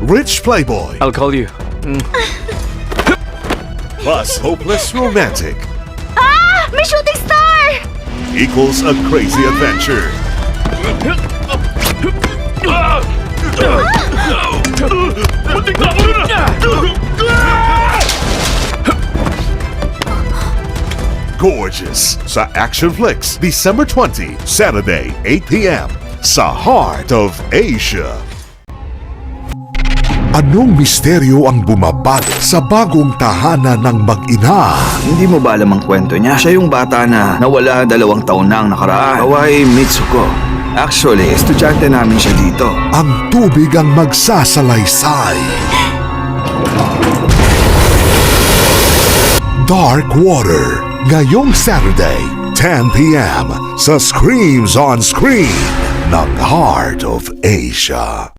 rich playboy, I'll call you. plus hopeless romantic Ah! May shooting star! equals a crazy adventure. Gorgeous sa Action Flicks, December 20, Saturday, 8 p.m. sa Heart of Asia. Anong misteryo ang bumabalot sa bagong tahanan ng mag-ina? Hindi mo ba alam ang kwento niya? Siya yung bata na nawala 2 taon na ang nakaraan. Hawaii Mitsuko. Actually, estudyante namin siya dito. Ang tubig ang magsasalaysay. Dark Water, ngayong Saturday, 10 p.m. sa Screams on Screen ng Heart of Asia.